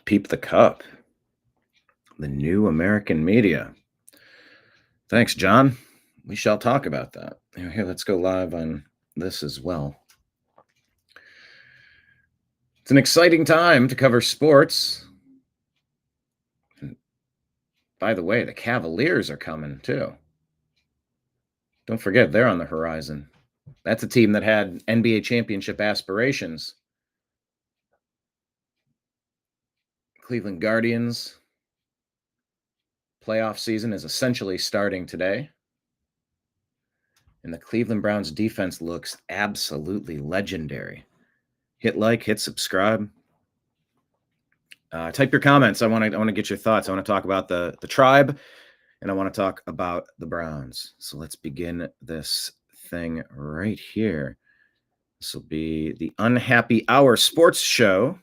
Peep the Cup, the new American media. Thanks, John. We shall talk about that. Here, let's go live on this as well. It's an exciting time to cover sports. And by the way, the Cavaliers are coming too. Don't forget, they're on the horizon. That's a team that had NBA championship aspirations. Cleveland Guardians playoff season is essentially starting today. And the Cleveland Browns defense looks absolutely legendary. Hit like, hit subscribe. Type your comments. I want to get your thoughts. I want to talk about the tribe, and I want to talk about the Browns. So let's begin this thing right here. This will be the Unhappy Hour Sports Show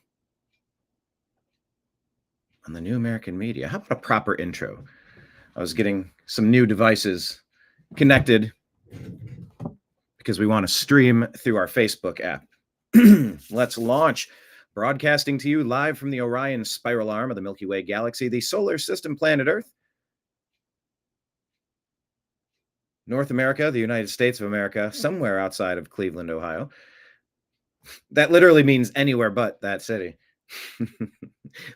on the new American media. How about a proper intro? I was getting some new devices connected because we want to stream through our Facebook app. Let's launch. Broadcasting to you live from the Orion spiral arm of the Milky Way galaxy, the solar system planet Earth, North America, the United States of America, somewhere outside of Cleveland, Ohio. That literally means anywhere but that city.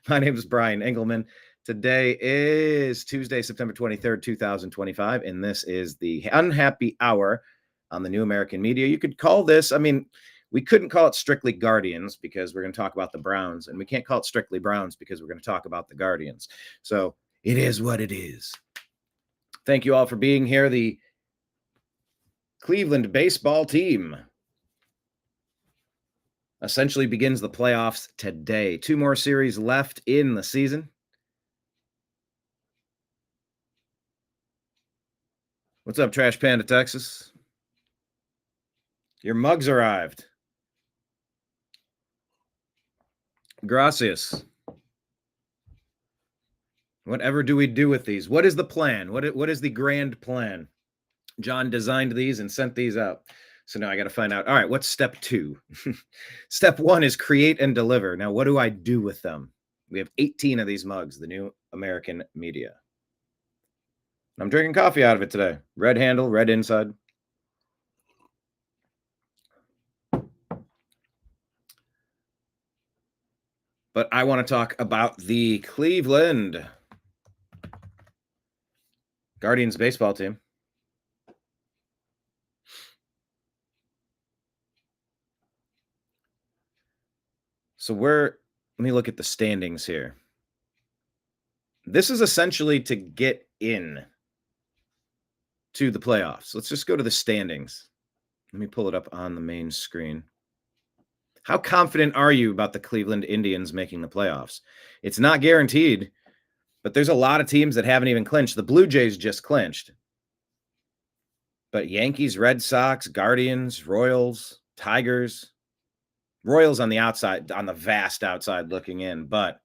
My name is BrianEngelman. Today is Tuesday, September 23rd, 2025, and this is the Unhappy Hour on the new American media. You could call this, we couldn't call it strictly Guardians because we're going to talk about the Browns, and we can't call it strictly Browns because we're going to talk about the Guardians. So it is what it is. Thank you all for being here. The Cleveland baseball team essentially begins the playoffs today. 2 more series left in the season. What's up, Trash Panda, Texas? Your mugs arrived. Gracias. Whatever do we do with these? What is the plan? What is the grand plan? John designed these and sent these out. So now I got to find out. All right, what's step 2? Step 1 is create and deliver. Now, what do I do with them? We have 18 of these mugs, the new American media. I'm drinking coffee out of it today. Red handle, red inside. But I want to talk about the Cleveland Guardians baseball team. So let me look at the standings here. This is essentially to get in to the playoffs. Let's just go to the standings. Let me pull it up on the main screen. How confident are you about the Cleveland Indians making the playoffs? It's not guaranteed, but there's a lot of teams that haven't even clinched. The Blue Jays just clinched. But Yankees, Red Sox, Guardians, Royals, Tigers, Royals on the outside, on the vast outside looking in, but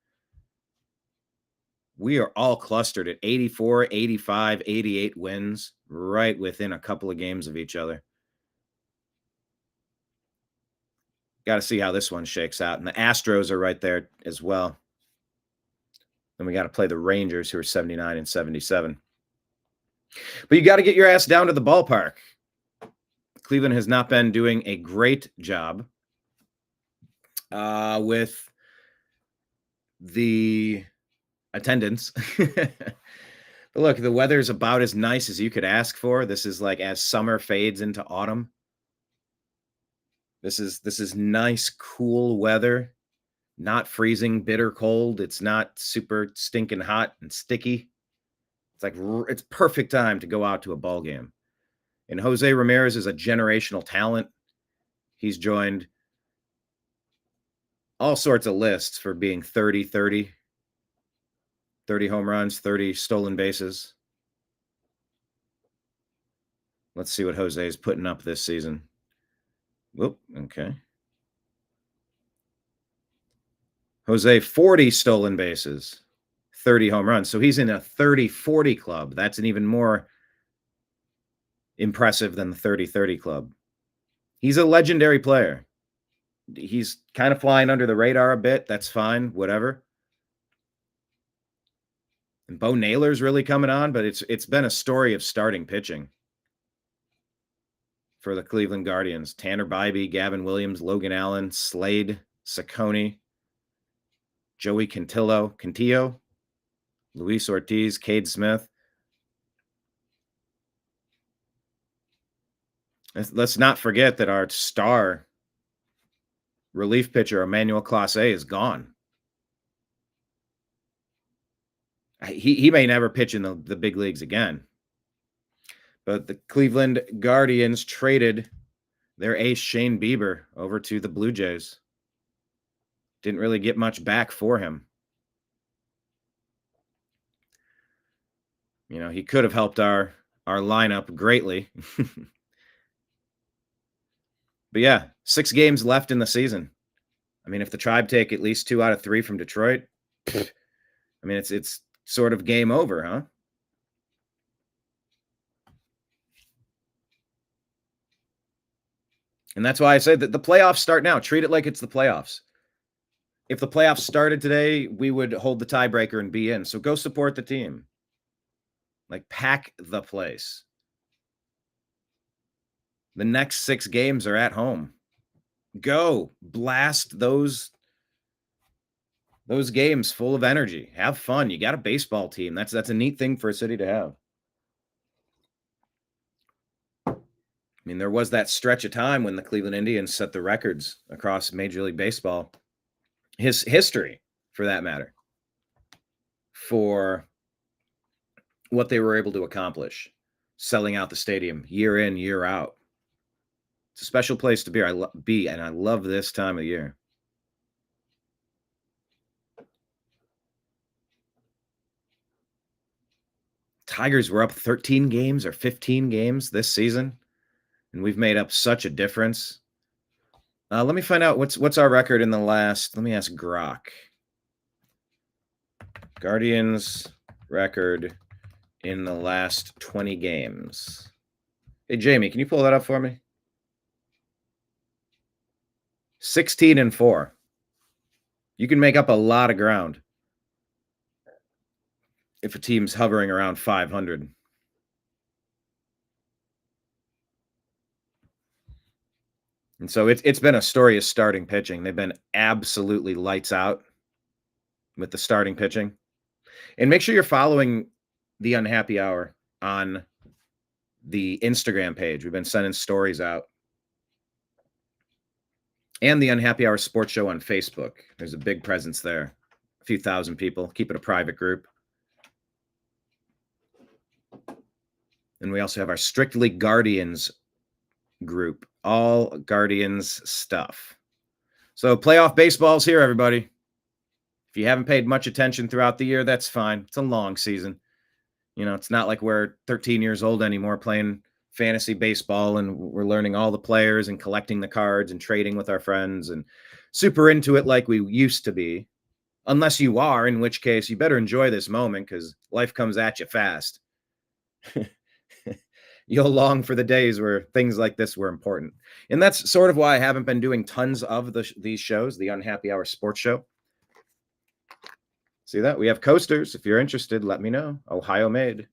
we are all clustered at 84, 85, 88 wins, right within a couple of games of each other. Got to see how this one shakes out. And the Astros are right there as well. Then we got to play the Rangers, who are 79 and 77. But you got to get your ass down to the ballpark. Cleveland has not been doing a great job with the attendance. But look, the weather's about as nice as you could ask for. This is like as summer fades into autumn. This is nice, cool weather, not freezing, bitter cold. It's not super stinking hot and sticky. It's perfect time to go out to a ball game. And Jose Ramirez is a generational talent. He's joined all sorts of lists for being 30 home runs, 30 stolen bases. Let's see what Jose is putting up this season. Whoop, okay. Jose, 40 stolen bases, 30 home runs. So he's in a 30-40 club. That's an even more impressive than the 30-30 club. He's a legendary player. He's kind of flying under the radar a bit. That's fine, whatever. And Bo Naylor's really coming on, but it's been a story of starting pitching for the Cleveland Guardians. Tanner Bybee, Gavin Williams, Logan Allen, Slade, Saccone, Joey Cantillo, Luis Ortiz, Cade Smith. Let's not forget that our star relief pitcher, Emmanuel Clase, is gone. He may never pitch in the big leagues again. But the Cleveland Guardians traded their ace Shane Bieber over to the Blue Jays. Didn't really get much back for him. You know, he could have helped our lineup greatly. But yeah, 6 games left in the season. I mean, if the Tribe take at least 2 out of 3 from Detroit, I mean, it's sort of game over, huh? And that's why I say that the playoffs start now. Treat it like it's the playoffs. If the playoffs started today, we would hold the tiebreaker and be in. So go support the team. Like, pack the place. The next 6 games are at home. Go blast those games full of energy. Have fun. You got a baseball team. That's a neat thing for a city to have. I mean, there was that stretch of time when the Cleveland Indians set the records across Major League Baseball, his history, for that matter, for what they were able to accomplish, selling out the stadium year in, year out. It's a special place to be, and I love this time of year. Tigers were up 13 games or 15 games this season, and we've made up such a difference. Let me find out what's our record in the last. Let me ask Grok. Guardians record in the last 20 games. Hey, Jamie, can you pull that up for me? 16-4. You can make up a lot of ground if a team's hovering around 500. And so it's been a story of starting pitching. They've been absolutely lights out with the starting pitching. And make sure you're following the Unhappy Hour on the Instagram page. We've been sending stories out. And the Unhappy Hour Sports Show on Facebook. There's a big presence there. A few thousand people. Keep it a private group. And we also have our Strictly Guardians group. All Guardians stuff. So playoff baseball's here, everybody. If you haven't paid much attention throughout the year, that's fine. It's a long season. You know, it's not like we're 13 years old anymore playing fantasy baseball and we're learning all the players and collecting the cards and trading with our friends and super into it like we used to be. Unless you are, in which case you better enjoy this moment because life comes at you fast. You'll long for the days where things like this were important. And that's sort of why I haven't been doing tons of these shows, the Unhappy Hour Sports Show. See that? We have coasters. If you're interested, let me know. Ohio made.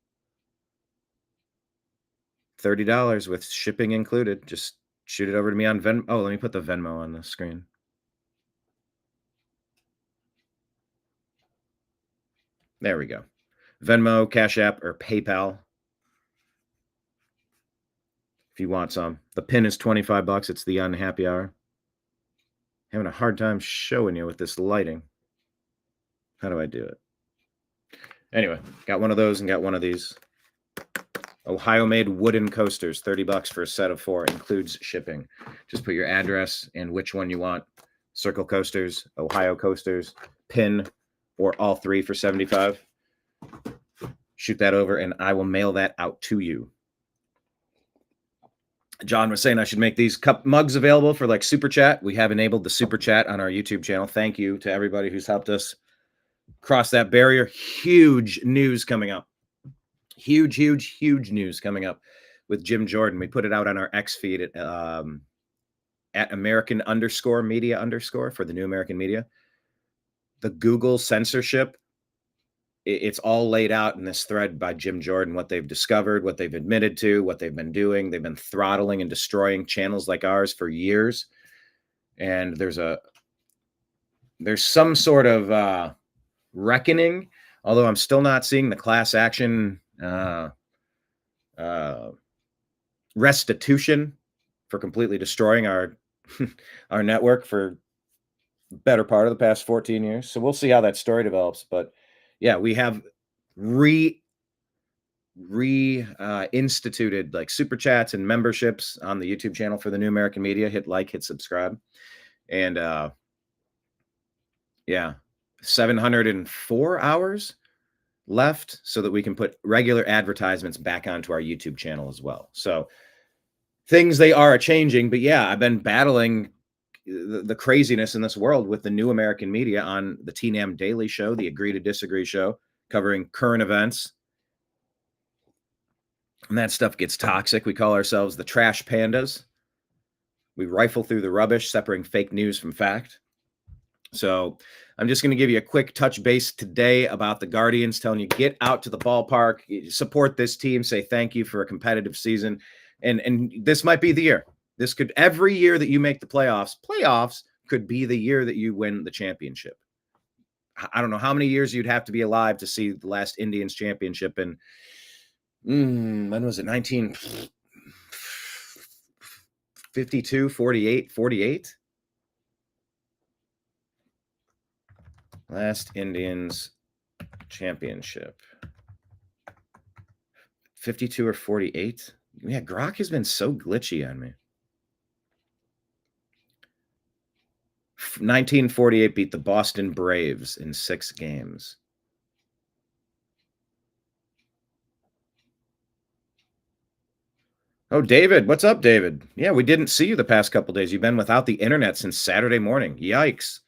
$30 with shipping included. Just shoot it over to me on Venmo. Oh, let me put the Venmo on the screen. There we go. Venmo, Cash App, or PayPal. If you want some. The pin is $25. It's the Unhappy Hour. Having a hard time showing you with this lighting. How do I do it? Anyway, got one of those and got one of these. Ohio-made wooden coasters, $30 for a set of 4, includes shipping. Just put your address and which one you want. Circle coasters, Ohio coasters, pin, or all 3 for $75. Shoot that over, and I will mail that out to you. John was saying I should make these cup mugs available for like Super Chat. We have enabled the Super Chat on our YouTube channel. Thank you to everybody who's helped us cross that barrier. Huge news coming up. Huge news coming up with Jim Jordan. We put it out on our X feed at American_media_ for the New American Media. The Google censorship it's all laid out in this thread by Jim Jordan, what they've discovered, what they've admitted to, what they've been doing. They've been throttling and destroying channels like ours for years. And there's some sort of reckoning, although I'm still not seeing the class action restitution for completely destroying our our network for better part of the past 14 years. So we'll see how that story develops. But yeah, we have instituted like super chats and memberships on the YouTube channel for the New American Media. Hit like, hit subscribe. And yeah, 704 hours left so that we can put regular advertisements back onto our YouTube channel as well. So things, they are changing, but yeah, I've been battling the craziness in this world with the New American Media on the TNAM Daily Show, the Agree to Disagree show, covering current events. And that stuff gets toxic. We call ourselves the Trash Pandas. We rifle through the rubbish, separating fake news from fact. So I'm just going to give you a quick touch base today about the Guardians, telling you get out to the ballpark, support this team, say thank you for a competitive season. And this might be the year. This could, every year that you make the playoffs could be the year that you win the championship. I don't know how many years you'd have to be alive to see the last Indians championship in, when was it? 1952, 48. Last Indians championship. 52 or 48. Yeah, Grok has been so glitchy on me. 1948 beat the Boston Braves in 6 games. Oh, David. What's up, David? Yeah, we didn't see you the past couple days. You've been without the internet since Saturday morning. Yikes.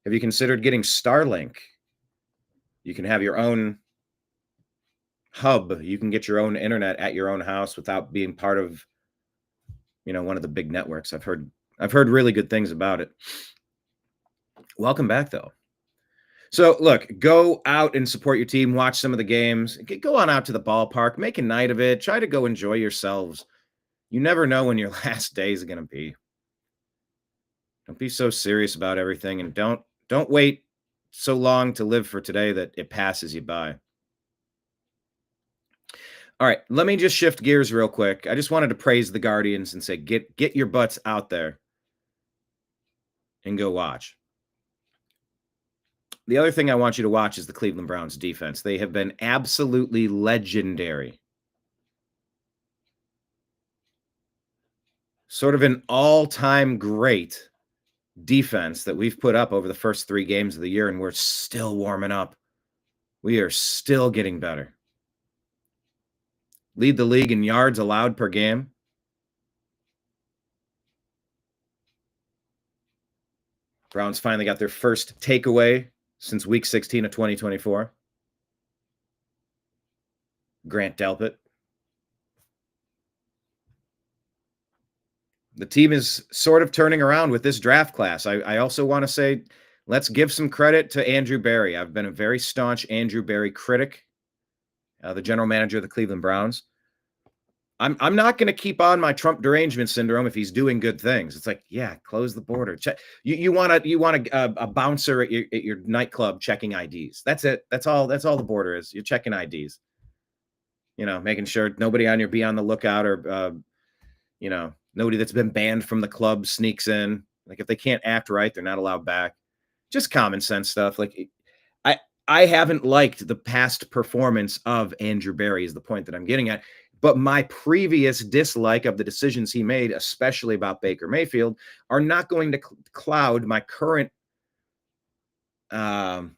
Have you considered getting Starlink? You can have your own hub. You can get your own internet at your own house without being part of, one of the big networks. I've heard really good things about it. Welcome back, though. So, look, go out and support your team. Watch some of the games. Go on out to the ballpark. Make a night of it. Try to go enjoy yourselves. You never know when your last day is going to be. Don't be so serious about everything, and don't wait so long to live for today that it passes you by. All right, let me just shift gears real quick. I just wanted to praise the Guardians and say, get your butts out there and go watch. The other thing I want you to watch is the Cleveland Browns defense. They have been absolutely legendary. Sort of an all-time great defense that we've put up over the first 3 games of the year, and we're still warming up. We are still getting better. Lead the league in yards allowed per game. Browns finally got their first takeaway since week 16 of 2024. Grant Delpit. The team is sort of turning around with this draft class. I also want to say, let's give some credit to Andrew Berry. I've been a very staunch Andrew Berry critic, the general manager of the Cleveland Browns. I'm not going to keep on my Trump derangement syndrome if he's doing good things. It's like, yeah, close the border. Check. You want a bouncer at your nightclub checking IDs. That's it. That's all the border is. You're checking IDs. Making sure nobody on your be on the lookout or nobody that's been banned from the club sneaks in. Like if they can't act right, they're not allowed back. Just common sense stuff. Like I haven't liked the past performance of Andrew Berry is the point that I'm getting at. But my previous dislike of the decisions he made, especially about Baker Mayfield, are not going to cloud my current, the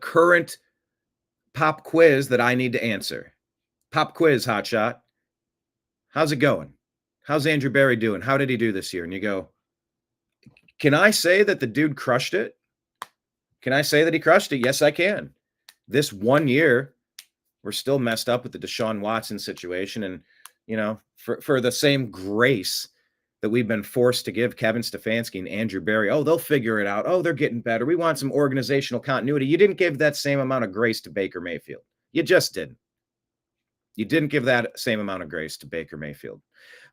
current pop quiz that I need to answer. Pop quiz, hotshot. How's it going? How's Andrew Berry doing? How did he do this year? And you go, can I say that the dude crushed it? Can I say that he crushed it? Yes, I can. This 1 year, we're still messed up with the Deshaun Watson situation. And, for the same grace that we've been forced to give Kevin Stefanski and Andrew Berry. Oh, they'll figure it out. Oh, they're getting better. We want some organizational continuity. You didn't give that same amount of grace to Baker Mayfield. You just didn't. You didn't give that same amount of grace to Baker Mayfield.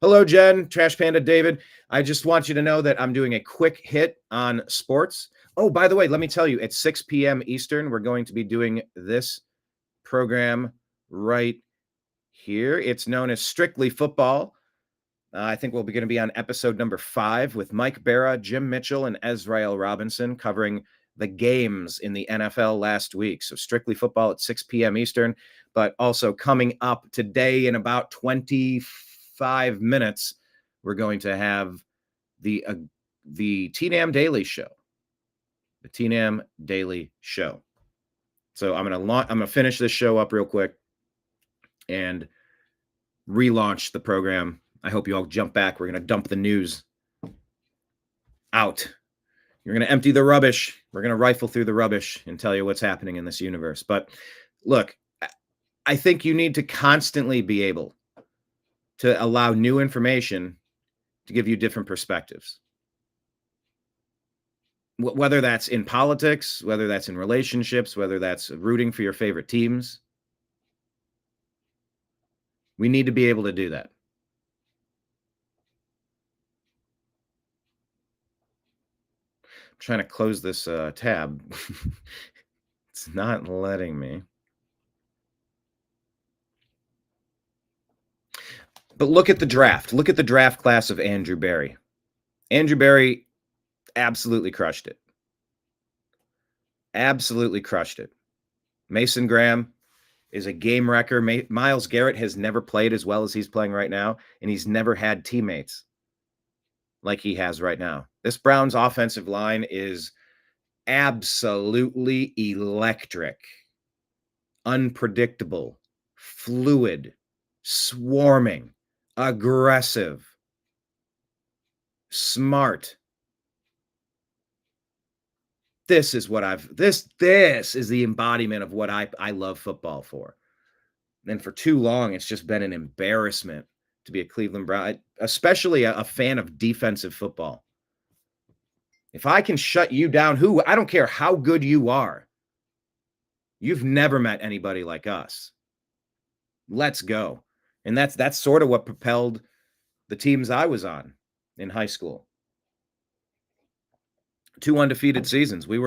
Hello, Jen, Trash Panda David. I just want you to know that I'm doing a quick hit on sports. Oh, by the way, let me tell you, at 6 p.m. Eastern, we're going to be doing this program right here. It's known as Strictly Football. I think we're going to be on episode number 5 with Mike Barra, Jim Mitchell, and Ezrael Robinson covering the games in the NFL last week. So Strictly Football at 6 p.m. Eastern, but also coming up today in about 25 minutes, we're going to have the TNAM Daily Show. The TNAM Daily Show. So I'm gonna finish this show up real quick and relaunch the program. I hope you all jump back. We're gonna dump the news out. You're gonna empty the rubbish. We're gonna rifle through the rubbish and tell you what's happening in this universe. But look, I think you need to constantly be able to allow new information to give you different perspectives. Whether that's in politics, whether that's in relationships, whether that's rooting for your favorite teams. We need to be able to do that. I'm trying to close this tab. It's not letting me. But look at the draft. Look at the draft class of Andrew Berry. Andrew Berry absolutely crushed it. Absolutely crushed it. Mason Graham is a game wrecker. Myles Garrett has never played as well as he's playing right now, and he's never had teammates like he has right now. This Browns offensive line is absolutely electric, unpredictable, fluid, swarming, aggressive, smart. This is what this is the embodiment of what I love football for. And for too long, it's just been an embarrassment to be a Cleveland Brown, especially a fan of defensive football. If I can shut you down, I don't care how good you are. You've never met anybody like us. Let's go. And that's sort of what propelled the teams I was on in high school. 2 undefeated seasons. We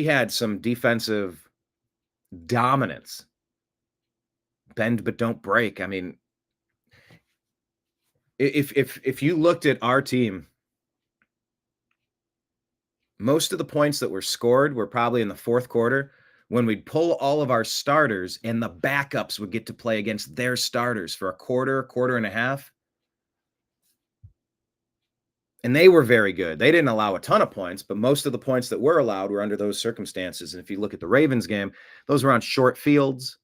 had some defensive dominance. Bend but don't break. I mean, if you looked at our team, most of the points that were scored were probably in the fourth quarter when we'd pull all of our starters and the backups would get to play against their starters for a quarter and a half. And they were very good. They didn't allow a ton of points, but most of the points that were allowed were under those circumstances. And if you look at the Ravens game, those were on short fields.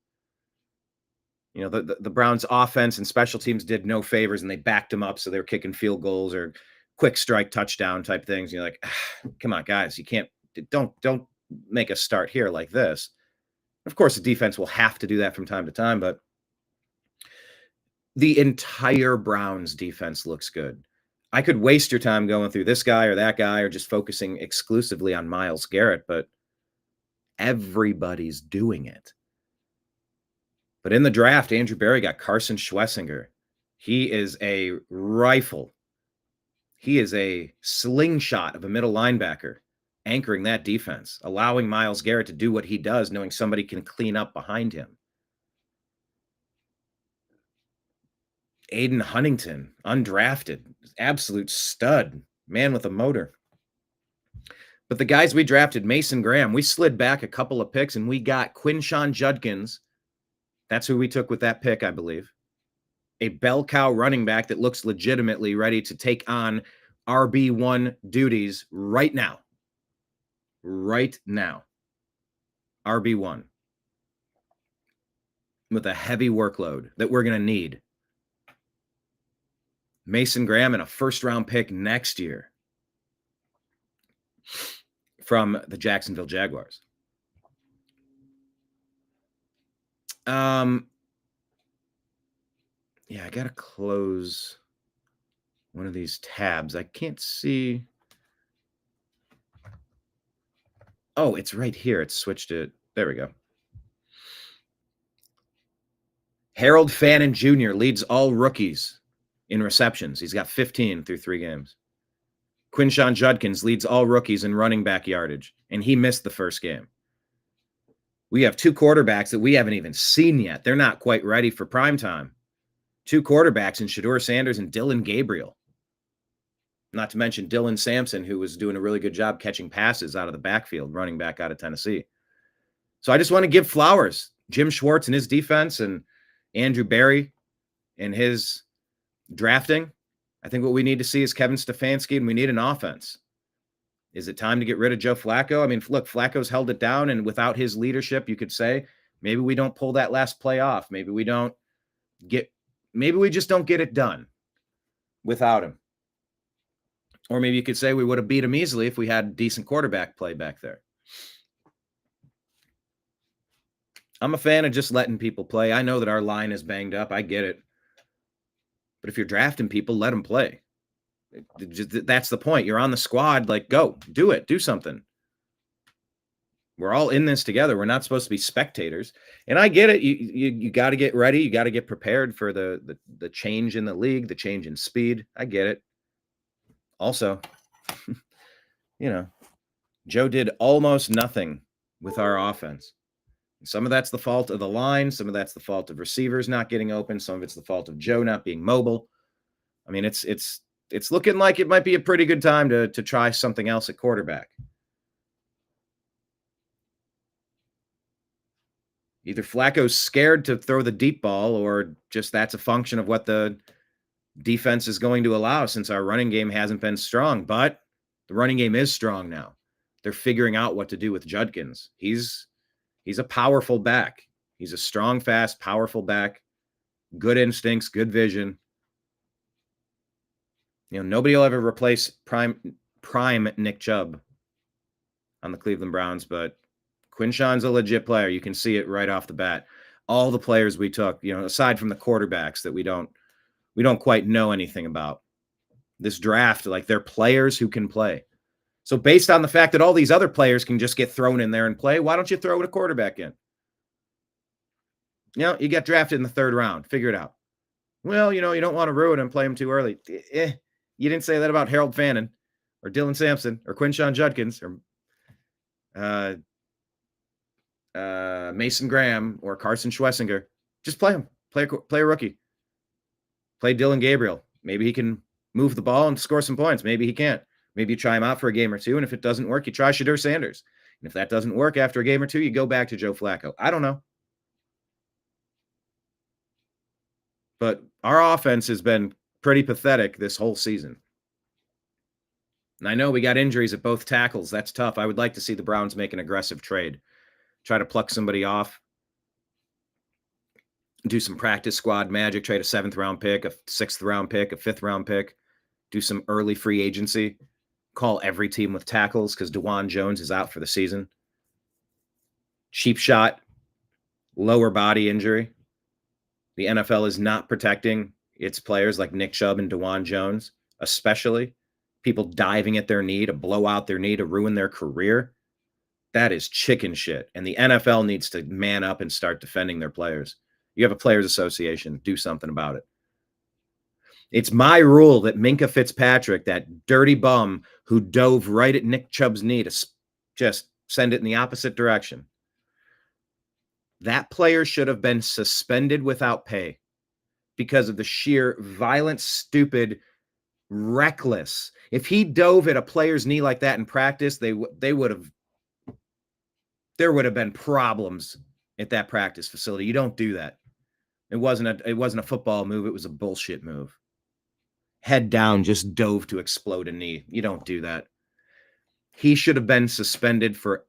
You know, the Browns offense and special teams did no favors, and they backed them up. So they were kicking field goals or quick strike touchdown type things. You're like, come on, guys, you can't, don't make a start here like this. Of course, the defense will have to do that from time to time, but the entire Browns defense looks good. I could waste your time going through this guy or that guy or just focusing exclusively on Myles Garrett, but everybody's doing it. But in the draft, Andrew Berry got Carson Schwessinger. He is a rifle. He is a slingshot of a middle linebacker, anchoring that defense, allowing Myles Garrett to do what he does, knowing somebody can clean up behind him. Aiden Huntington, undrafted, absolute stud, man with a motor. But the guys we drafted, Mason Graham, we slid back a couple of picks and we got Quinshawn Judkins. That's who we took with that pick, I believe. A bell cow running back that looks legitimately ready to take on RB1 duties right now. Right now. RB1. With a heavy workload that we're going to need. Mason Graham and a first-round pick next year from the Jacksonville Jaguars. Yeah, I got to close one of these tabs. I can't see. Oh, it's right here. It's switched it. There we go. Harold Fannin Jr. leads all rookies in receptions. He's got 15 through 3 games. Quinshon Judkins leads all rookies in running back yardage, and he missed the first game. We have 2 quarterbacks that we haven't even seen yet. They're not quite ready for prime time. 2 quarterbacks in Shedeur Sanders and Dylan Gabriel. Not to mention Dylan Sampson, who was doing a really good job catching passes out of the backfield, running back out of Tennessee. So I just want to give flowers. Jim Schwartz and his defense and Andrew Berry and his drafting. I think what we need to see is Kevin Stefanski, and we need an offense. Is it time to get rid of Joe Flacco? I mean, look, Flacco's held it down, and without his leadership, you could say maybe we don't pull that last play off. Maybe we just don't get it done without him. Or maybe you could say we would have beat him easily if we had decent quarterback play back there. I'm a fan of just letting people play. I know that our line is banged up. I get it. But if you're drafting people, let them play. That's the point. You're on the squad. Like, go. Do it. Do something. We're all in this together. We're not supposed to be spectators. And I get it. You got to get ready. You got to get prepared for the change in the league, the change in speed. I get it. Also, Joe did almost nothing with our offense. Some of that's the fault of the line. Some of that's the fault of receivers not getting open. Some of it's the fault of Joe not being mobile. I mean, it's looking like it might be a pretty good time to try something else at quarterback. Either Flacco's scared to throw the deep ball, or just that's a function of what the defense is going to allow, since our running game hasn't been strong. But the running game is strong now. They're figuring out what to do with Judkins. He's a powerful back. He's a strong, fast, powerful back. Good instincts, good vision. Nobody will ever replace prime Nick Chubb on the Cleveland Browns, but Quinshon's a legit player. You can see it right off the bat. All the players we took, aside from the quarterbacks that we don't quite know anything about. This draft, like, they're players who can play. So based on the fact that all these other players can just get thrown in there and play, why don't you throw a quarterback in? You get drafted in the 3rd round. Figure it out. Well, you don't want to ruin him, play him too early. You didn't say that about Harold Fannin or Dylan Sampson or Quinshon Judkins or Mason Graham or Carson Schwessinger. Just play him. Play a rookie. Play Dylan Gabriel. Maybe he can move the ball and score some points. Maybe he can't. Maybe you try him out for a game or two, and if it doesn't work, you try Shedeur Sanders. And if that doesn't work after a game or two, you go back to Joe Flacco. I don't know. But our offense has been pretty pathetic this whole season. And I know we got injuries at both tackles. That's tough. I would like to see the Browns make an aggressive trade. Try to pluck somebody off. Do some practice squad magic. Trade a 7th-round pick, a 6th-round pick, a 5th-round pick. Do some early free agency. Call every team with tackles because DeJuan Jones is out for the season. Cheap shot, lower body injury. The NFL is not protecting its players like Nick Chubb and DeJuan Jones, especially people diving at their knee to blow out their knee to ruin their career. That is chicken shit. And the NFL needs to man up and start defending their players. You have a players association. Do something about it. It's my rule that Minkah Fitzpatrick, that dirty bum who dove right at Nick Chubb's knee to just send it in the opposite direction, that player should have been suspended without pay because of the sheer violent, stupid, reckless. If he dove at a player's knee like that in practice, there would have been problems at that practice facility. You don't do that. It wasn't a football move. It was a bullshit move. Head down, just dove to explode a knee. You don't do that. He should have been suspended for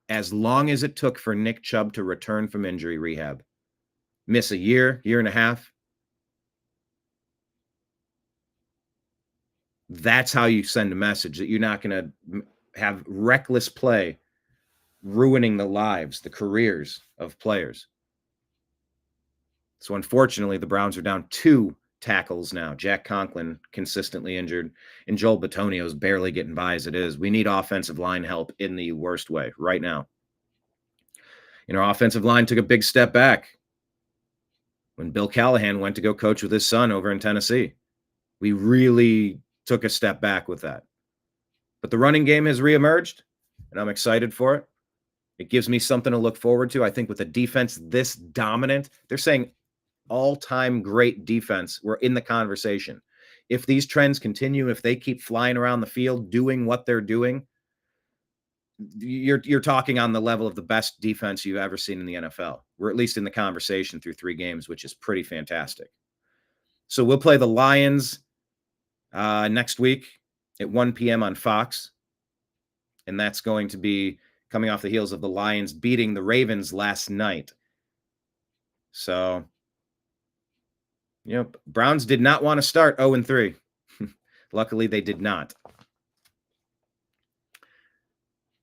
as long as it took for Nick Chubb to return from injury rehab. Miss a year and a half. That's how you send a message that you're not going to have reckless play ruining the lives, the careers of players. So unfortunately, the Browns are down 2 tackles now. Jack Conklin consistently injured, and Joel Bitonio's barely getting by as it is. We need offensive line help in the worst way right now. And our offensive line took a big step back when Bill Callahan went to go coach with his son over in Tennessee. We really took a step back with that. But the running game has reemerged, and I'm excited for it. It gives me something to look forward to. I think with a defense this dominant, they're saying all-time great defense. We're in the conversation. If these trends continue, if they keep flying around the field doing what they're doing, you're talking on the level of the best defense you've ever seen in the NFL. We're at least in the conversation through 3 games, which is pretty fantastic. So we'll play the Lions next week at 1 p.m. on Fox. And that's going to be coming off the heels of the Lions beating the Ravens last night. So, Browns did not want to start 0-3. Luckily, they did not.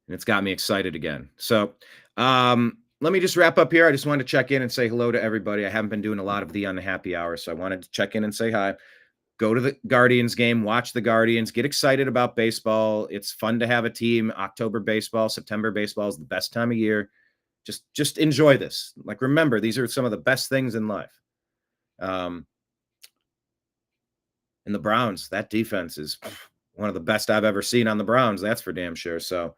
And it's got me excited again. So, let me just wrap up here. I just wanted to check in and say hello to everybody. I haven't been doing a lot of the unhappy hour, so I wanted to check in and say hi. Go to the Guardians game, watch the Guardians, get excited about baseball. It's fun to have a team. October baseball, September baseball is the best time of year. Just enjoy this. Like, remember, these are some of the best things in life. And the Browns, that defense is one of the best I've ever seen on the Browns. That's for damn sure. So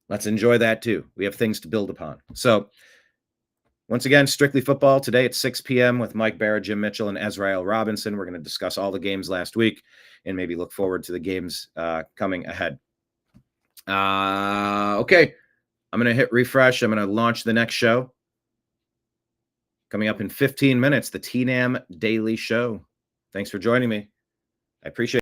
let's enjoy that too. We have things to build upon. So once again, Strictly Football today at 6 p.m. with Mike Barrett, Jim Mitchell, and Ezrael Robinson. We're going to discuss all the games last week and maybe look forward to the games coming ahead. Okay. I'm going to hit refresh. I'm going to launch the next show. Coming up in 15 minutes, the TNAM Daily Show. Thanks for joining me. I appreciate it.